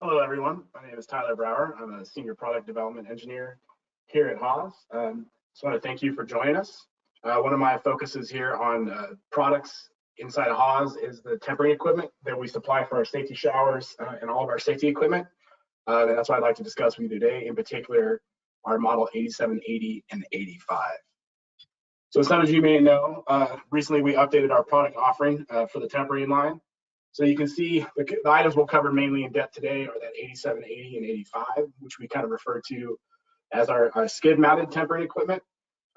Hello, everyone. My name is Tyler Brower. I'm a Senior Product Development Engineer here at Haas. Just want to thank you for joining us. One of my focuses here on products inside of Haas is the tempering equipment that we supply for our safety showers and all of our safety equipment. And that's what I'd like to discuss with you today, in particular, our model 8780 and 85. So some of you may know, recently we updated our product offering for the tempering line. So you can see the items we'll cover mainly in depth today are that 8780 and 85, which we kind of refer to as our skid mounted tempering equipment.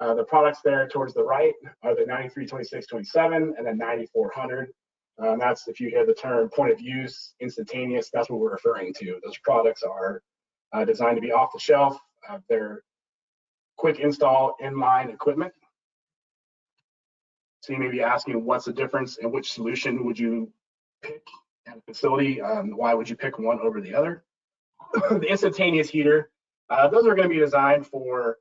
The products there towards the right are the 932627 and the 9400. That's, if you hear the term point of use, instantaneous, that's what we're referring to. Those products are designed to be off the shelf. They're quick install inline equipment. So you may be asking, what's the difference and which solution would you pick at a facility? Why would you pick one over the other? The instantaneous heater, those are going to be designed for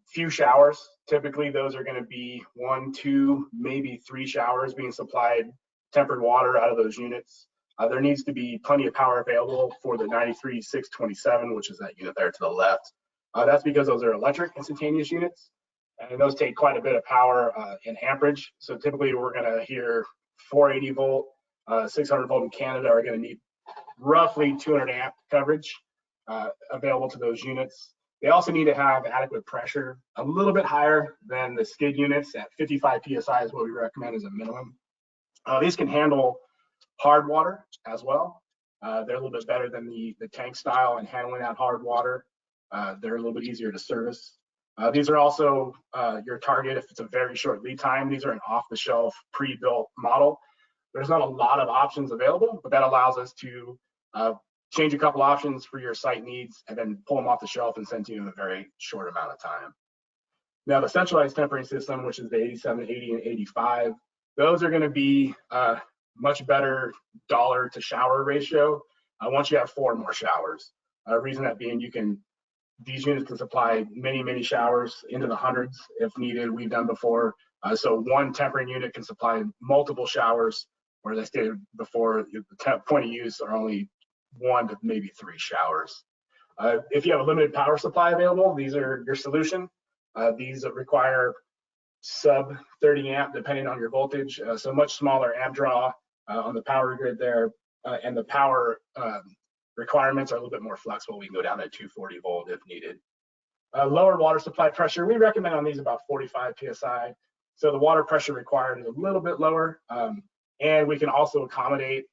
few showers. Typically, those are going to be 1, 2, maybe 3 showers being supplied tempered water out of those units. There needs to be plenty of power available for the 93627, which is that unit there to the left. That's because those are electric instantaneous units, and those take quite a bit of power in amperage. So typically, we're going to hear 480 volt, 600 volt in Canada are going to need roughly 200 amp coverage available to those units. They also need to have adequate pressure, a little bit higher than the skid units at 55 PSI is what we recommend as a minimum. These can handle hard water as well. They're a little bit better than the tank style in handling that hard water. They're a little bit easier to service. These are also your target if it's a very short lead time. These are an off-the-shelf pre-built model. There's not a lot of options available, but that allows us to change a couple options for your site needs and then pull them off the shelf and send to you in a very short amount of time. Now, the centralized tempering system, which is the 8780 and 85, those are going to be much better dollar to shower ratio once you have 4 more showers. Reason that being, these units can supply many showers into the hundreds if needed. We've done before. So one tempering unit can supply multiple showers, where as I stated before, the point of use are only 1 to maybe 3 showers. If you have a limited power supply available, these are your solution. These require sub 30 amp depending on your voltage, so much smaller amp draw on the power grid there, and the power requirements are a little bit more flexible. We can go down to 240 volt if needed. Lower water supply pressure, we recommend on these about 45 PSI. So the water pressure required is a little bit lower, and we can also accommodate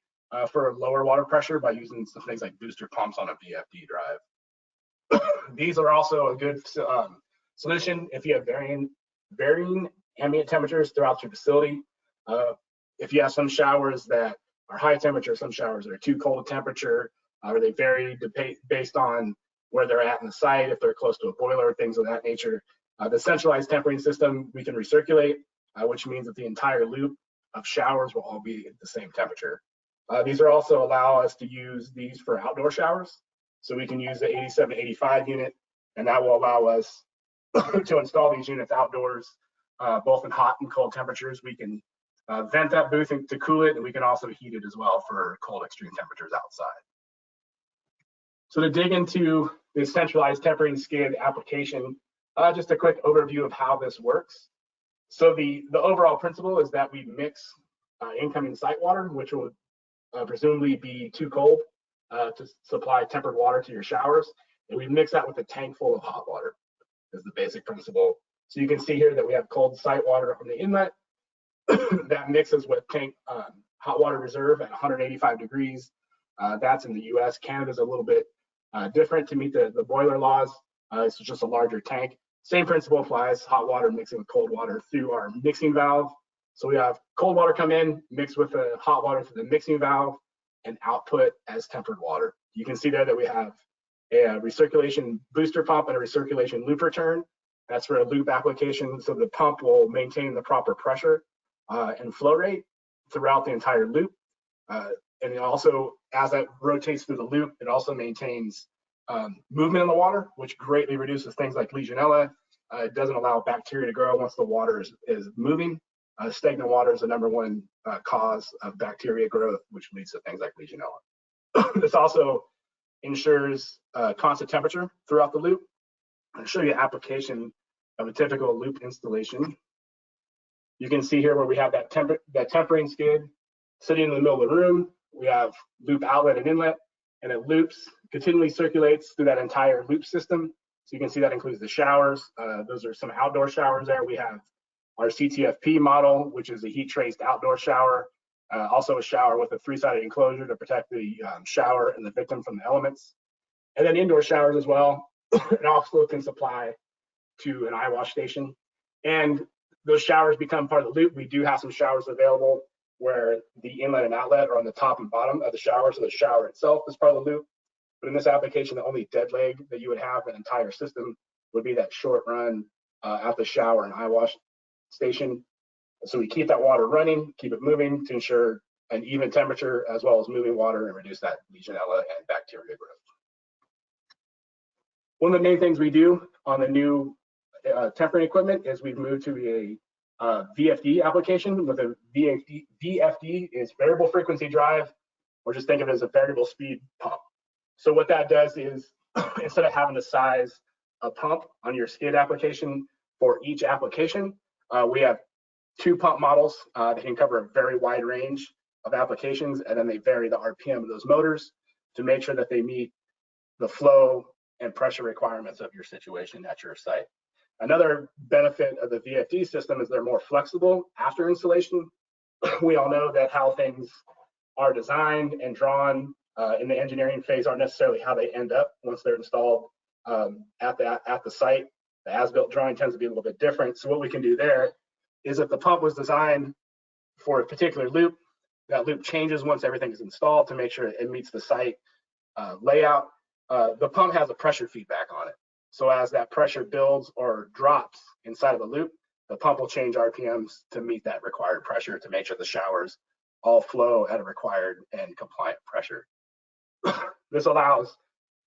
for a lower water pressure by using some things like booster pumps on a VFD drive. These are also a good solution if you have varying ambient temperatures throughout your facility. If you have some showers that are high temperature, some showers that are too cold a temperature, or they vary based on where they're at in the site, if they're close to a boiler, things of that nature. The centralized tempering system, we can recirculate, which means that the entire loop of showers will all be at the same temperature. These are also allow us to use these for outdoor showers. So we can use the 8785 unit, and that will allow us to install these units outdoors, both in hot and cold temperatures. We can vent that booth to cool it, and we can also heat it as well for cold extreme temperatures outside. So to dig into this centralized tempering skid application, just a quick overview of how this works. So the overall principle is that we mix incoming site water, which will presumably be too cold to supply tempered water to your showers, and we mix that with a tank full of hot water is the basic principle. So you can see here that we have cold site water on the inlet that mixes with tank hot water reserve at 185 degrees. That's in the US. Canada's a little bit different to meet the boiler laws. It's just a larger tank. Same principle applies, hot water mixing with cold water through our mixing valve. So we have cold water come in, mixed with the hot water through the mixing valve, and output as tempered water. You can see there that we have a recirculation booster pump and a recirculation loop return. That's for a loop application, so the pump will maintain the proper pressure and flow rate throughout the entire loop. And it also, as that rotates through the loop, it also maintains movement in the water, which greatly reduces things like Legionella. It doesn't allow bacteria to grow once the water is moving. Stagnant water is the #1 cause of bacteria growth, which leads to things like Legionella. This also ensures constant temperature throughout the loop. I'll show you an application of a typical loop installation. You can see here where we have that tempering skid sitting in the middle of the room. We have loop outlet and inlet, and it loops, continually circulates through that entire loop system. So you can see that includes the showers. Those are some outdoor showers there. We have our CTFP model, which is a heat traced outdoor shower. Also a shower with a 3-sided enclosure to protect the shower and the victim from the elements. And then indoor showers as well. It also can supply to an eye wash station. And those showers become part of the loop. We do have some showers available where the inlet and outlet are on the top and bottom of the shower, so the shower itself is part of the loop. But in this application, the only dead leg that you would have in an entire system would be that short run at the shower and eye wash station. So we keep that water running, keep it moving to ensure an even temperature as well as moving water and reduce that Legionella and bacteria growth. One of the main things we do on the new tempering equipment is we've moved to a VFD application. With a VFD is variable frequency drive, or just think of it as a variable speed pump. So what that does is instead of having to size a pump on your skid application for each application, we have 2 pump models that can cover a very wide range of applications, and then they vary the RPM of those motors to make sure that they meet the flow and pressure requirements of your situation at your site. Another benefit of the VFD system is they're more flexible after installation. We all know that how things are designed and drawn in the engineering phase aren't necessarily how they end up once they're installed at the site. The as-built drawing tends to be a little bit different. So what we can do there is if the pump was designed for a particular loop, that loop changes once everything is installed to make sure it meets the site layout. The pump has a pressure feedback on it. So as that pressure builds or drops inside of the loop, the pump will change RPMs to meet that required pressure to make sure the showers all flow at a required and compliant pressure. This allows,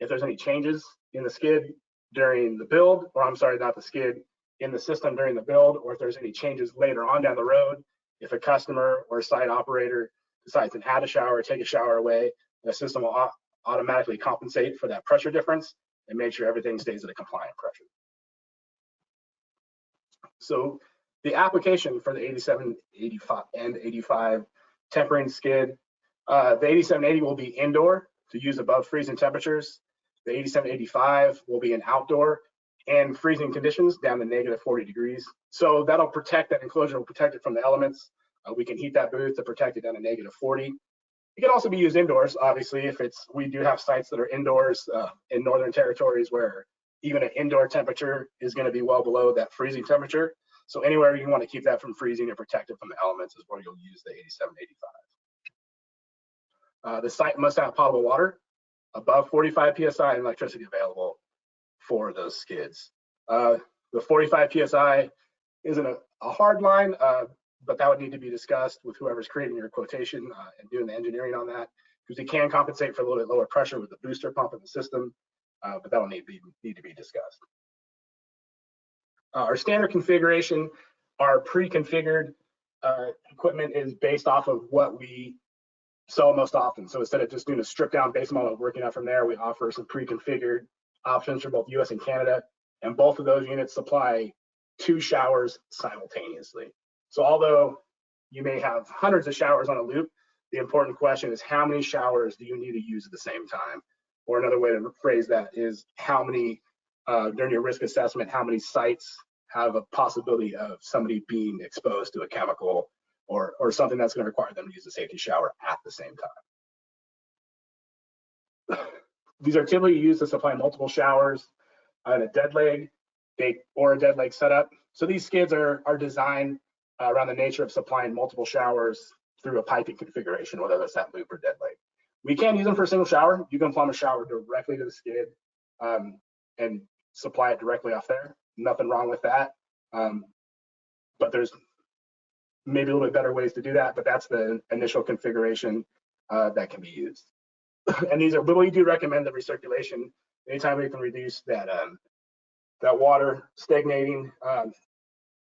if there's any changes in the skid during the build, or I'm sorry, not the skid, in the system during the build, or if there's any changes later on down the road, if a customer or site operator decides to add a shower, take a shower away, the system will automatically compensate for that pressure difference and make sure everything stays at a compliant pressure. So the application for the 8785 and 85 tempering skid, the 8780 will be indoor to use above freezing temperatures. The 8785 will be in outdoor and freezing conditions down to -40 degrees. So that'll protect, that enclosure will protect it from the elements. We can heat that booth to protect it down to -40. It can also be used indoors, obviously, if we do have sites that are indoors in northern territories where even an indoor temperature is going to be well below that freezing temperature. So anywhere you want to keep that from freezing and protect it from the elements is where you'll use the 8785. The site must have potable water above 45 psi and electricity available for those skids. The 45 psi isn't a hard line, but that would need to be discussed with whoever's creating your quotation and doing the engineering on that, because it can compensate for a little bit lower pressure with the booster pump in the system, but that'll need to be discussed. Our standard configuration, our pre-configured equipment is based off of what we sell most often. So instead of just doing a stripped down base model and working out from there, we offer some pre-configured options for both US and Canada, and both of those units supply 2 showers simultaneously. So although you may have hundreds of showers on a loop, the important question is how many showers do you need to use at the same time? Or another way to phrase that is how many, during your risk assessment, how many sites have a possibility of somebody being exposed to a chemical or something that's going to require them to use a safety shower at the same time. These are typically used to supply multiple showers on a dead leg or a dead leg setup. So these skids are designed around the nature of supplying multiple showers through a piping configuration, whether that's that loop or dead leg. We can use them for a single shower. You can plumb a shower directly to the skid and supply it directly off there. Nothing wrong with that. But there's maybe a little bit better ways to do that, but that's the initial configuration that can be used. And these are, but we do recommend the recirculation. Anytime we can reduce that that water stagnating,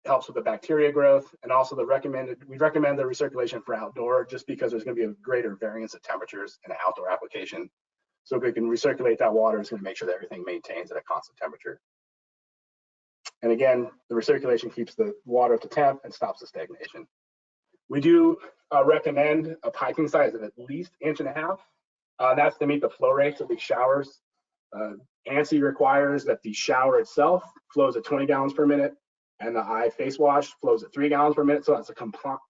helps with the bacteria growth, and also we recommend the recirculation for outdoor just because there's going to be a greater variance of temperatures in an outdoor application So if we can recirculate that water, it's going to make sure that everything maintains at a constant temperature. And again, the recirculation keeps the water at the temp and stops the stagnation. We do recommend a piping size of at least 1.5 inches. That's to meet the flow rates of these showers. ANSI requires that the shower itself flows at 20 gallons per minute and the eye face wash flows at 3 gallons per minute. So that's a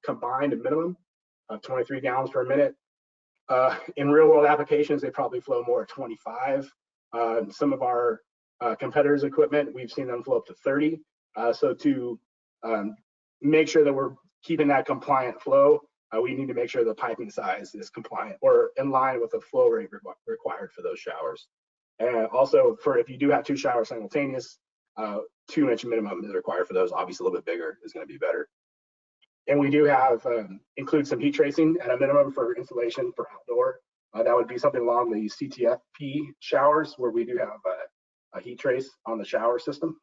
combined minimum of 23 gallons per minute. In real world applications, they probably flow more at 25. Some of our competitors' equipment, we've seen them flow up to 30. So to make sure that we're keeping that compliant flow, we need to make sure the piping size is compliant or in line with the flow rate required for those showers. And also, for if you do have 2 showers simultaneous, 2-inch minimum is required for those. Obviously, a little bit bigger is going to be better. And we do have include some heat tracing at a minimum for installation for outdoor. That would be something along the CTFP showers, where we do have a heat trace on the shower system.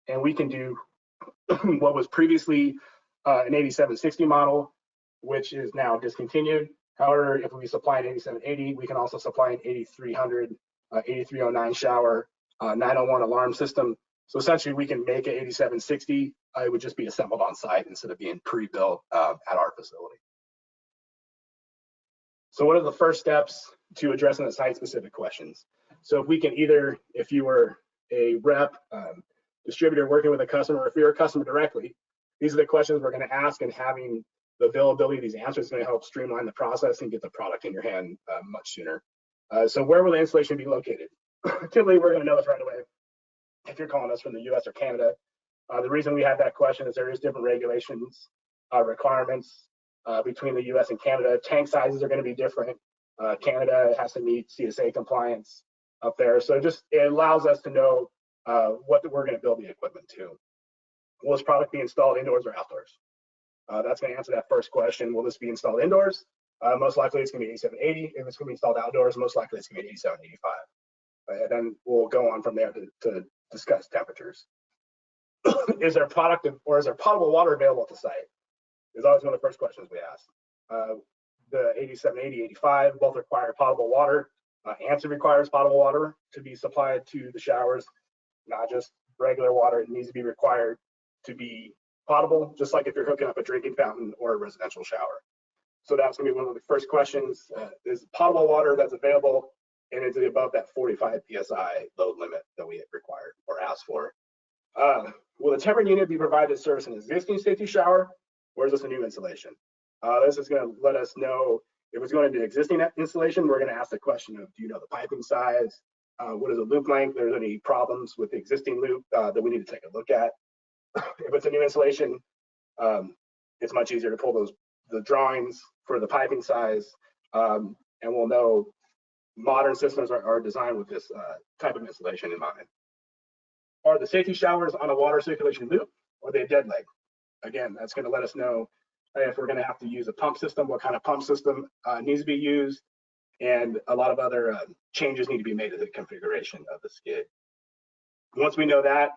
And we can do what was previously an 8760 model, which is now discontinued. However, if we supply an 8780, we can also supply an 8300, 8309 shower, 901 alarm system. So essentially, we can make an 8760. It would just be assembled on site instead of being pre-built at our facility. So what are the first steps to addressing the site-specific questions? So if we can either, if you were a rep, distributor working with a customer, or if you're a customer directly, these are the questions we're going to ask, and having the availability of these answers is going to help streamline the process and get the product in your hand much sooner. So where will the installation be located? Typically, we're going to know this right away if you're calling us from the US or Canada. The reason we have that question is there is different regulations, requirements between the US and Canada. Tank sizes are going to be different. Canada has to meet CSA compliance up there. So just it allows us to know what we're going to build the equipment to. Will this product be installed indoors or outdoors? That's going to answer that first question. Will this be installed indoors? Most likely it's going to be 8780. If it's going to be installed outdoors, most likely it's going to be 8785. And then we'll go on from there to discuss temperatures. Is there product or is there potable water available at the site? Is always one of the first questions we ask. The 8780, 85 both require potable water. ANSI requires potable water to be supplied to the showers, not just regular water. It needs to be required to be potable, just like if you're hooking up a drinking fountain or a residential shower. So that's going to be one of the first questions. Is potable water that's available, and is it above that 45 psi load limit that we required or asked for? Will the temperature unit be provided to service an existing safety shower, or is this a new installation? This is going to let us know if it's going to be an existing installation. We're going to ask the question of, do you know the piping size? What is the loop length? If there's any problems with the existing loop that we need to take a look at. If it's a new installation, it's much easier to pull the drawings for the piping size, and we'll know modern systems are designed with this type of installation in mind. Are the safety showers on a water circulation loop, or are they a dead leg? Again, that's going to let us know if we're going to have to use a pump system, what kind of pump system needs to be used, and a lot of other changes need to be made to the configuration of the skid. Once we know that,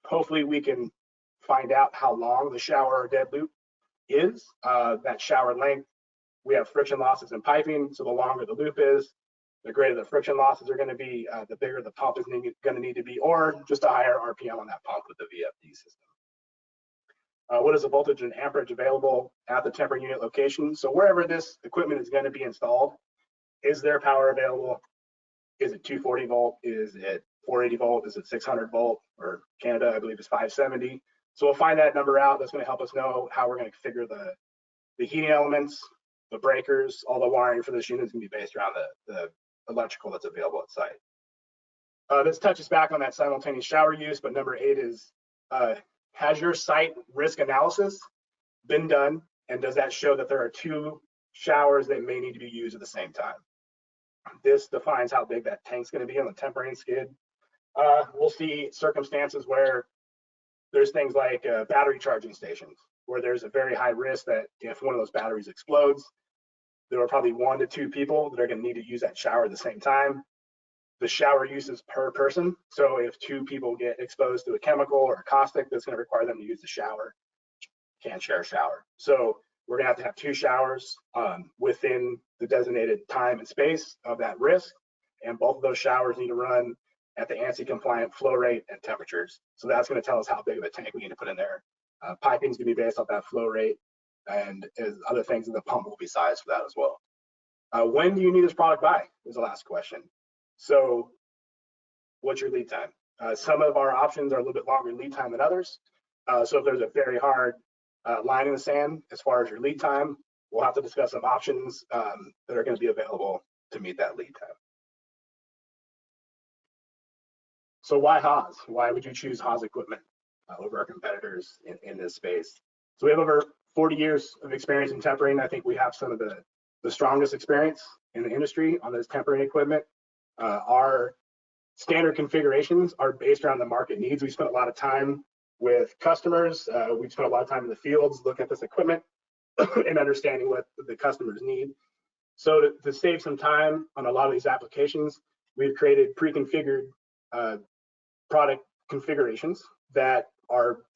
hopefully we can find out how long the shower or dead loop is, that shower length. We have friction losses in piping, so the longer the loop is, the greater the friction losses are going to be, the bigger the pump is going to need to be, or just a higher RPM on that pump with the VFD system. What is the voltage and amperage available at the temper unit location? So wherever this equipment is going to be installed, is there power available? Is it 240 volt? Is it 480 volt? Is it 600 volt? Or Canada, I believe, is 570. So we'll find that number out. That's going to help us know how we're going to configure the heating elements, the breakers, all the wiring for this unit is going to be based around the electrical that's available at site. This touches back on that simultaneous shower use, but number 8 is, has your site risk analysis been done, and does that show that there are 2 showers that may need to be used at the same time? This defines how big that tank's going to be on the tempering skid. We'll see circumstances where there's things like battery charging stations, where there's a very high risk that if one of those batteries explodes, there are probably 1 to 2 people that are going to need to use that shower at the same time. The shower use is per person. So if 2 people get exposed to a chemical or a caustic, that's going to require them to use the shower. Can't share a shower. So we're going to have 2 showers within the designated time and space of that risk. And both of those showers need to run at the ANSI compliant flow rate and temperatures. So that's going to tell us how big of a tank we need to put in there. Piping is going to be based off that flow rate, and other things in the pump will be sized for that as well. When do you need this product by is the last question. So what's your lead time? Some of our options are a little bit longer lead time than others. So if there's a very hard line in the sand as far as your lead time, we'll have to discuss some options that are going to be available to meet that lead time. So why Haas? Why would you choose Haas equipment over our competitors in this space? So we have over 40 years of experience in tempering. I think we have some of the strongest experience in the industry on this tempering equipment. Our standard configurations are based around the market needs. We spent a lot of time with customers. We've spent a lot of time in the fields looking at this equipment and understanding what the customers need. So to save some time on a lot of these applications, we've created pre-configured product configurations that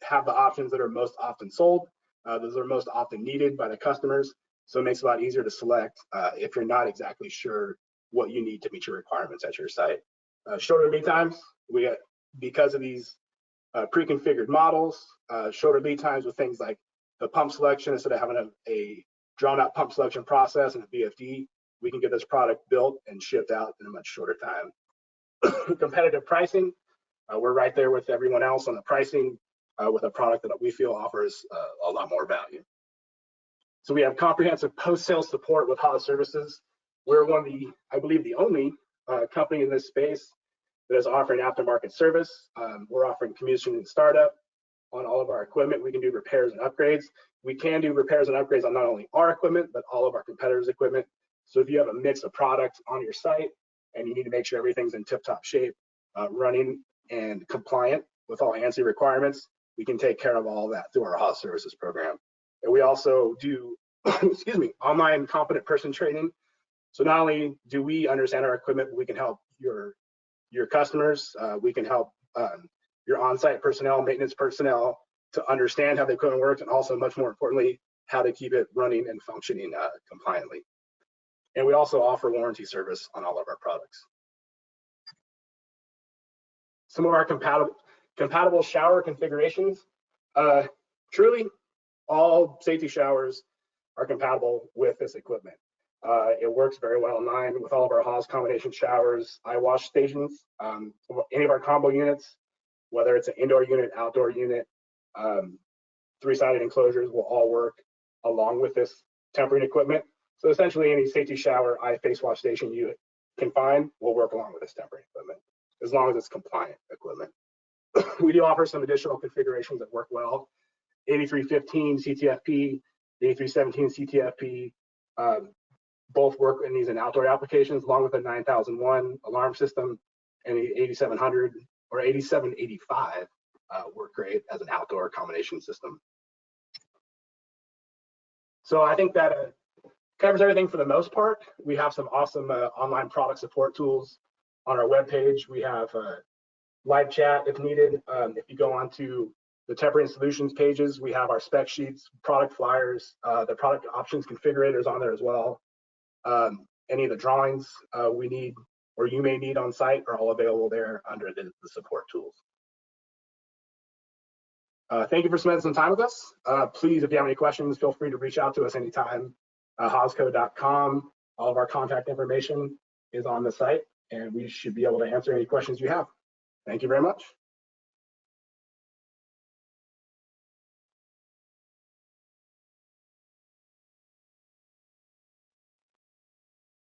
have the options that are most often sold. Those are most often needed by the customers. So it makes it a lot easier to select if you're not exactly sure what you need to meet your requirements at your site. Shorter lead times, because of these pre-configured models, shorter lead times with things like the pump selection. Instead of having a drawn-out pump selection process and a VFD, we can get this product built and shipped out in a much shorter time. Competitive pricing, we're right there with everyone else on the pricing with a product that we feel offers a lot more value. So we have comprehensive post-sales support with Haas Services. We're one of I believe the only company in this space that is offering aftermarket service. We're offering commissioning and startup on all of our equipment. We can do repairs and upgrades. We can do repairs and upgrades on not only our equipment, but all of our competitors' equipment. So if you have a mix of products on your site and you need to make sure everything's in tip-top shape, running and compliant with all ANSI requirements, we can take care of all that through our Haas Services program. And we also do, excuse me, online competent person training. So not only do we understand our equipment, but we can help your customers. We can help your on-site personnel, maintenance personnel to understand how the equipment works, and also, much more importantly, how to keep it running and functioning compliantly. And we also offer warranty service on all of our products. Some of our compatible shower configurations. Truly, all safety showers are compatible with this equipment. It works very well in line with all of our Haas combination showers, eye wash stations, any of our combo units, whether it's an indoor unit, outdoor unit, 3-sided enclosures will all work along with this tempering equipment. So essentially, any safety shower, eye face wash station you can find will work along with this tempering equipment, as long as it's compliant equipment. We do offer some additional configurations that work well. 8315 CTFP, 8317 CTFP, both work in these outdoor applications, along with the 9001 alarm system, and the 8700 or 8785 work great as an outdoor combination system. So I think that covers everything for the most part. We have some awesome online product support tools on our webpage. We have live chat if needed. If you go onto the tempering solutions pages, we have our spec sheets, product flyers, the product options configurators on there as well. Any of the drawings we need or you may need on site are all available there under the support tools. Thank you for spending some time with us. Please, if you have any questions, feel free to reach out to us anytime. Haasco.com, all of our contact information is on the site, and we should be able to answer any questions you have. Thank you very much.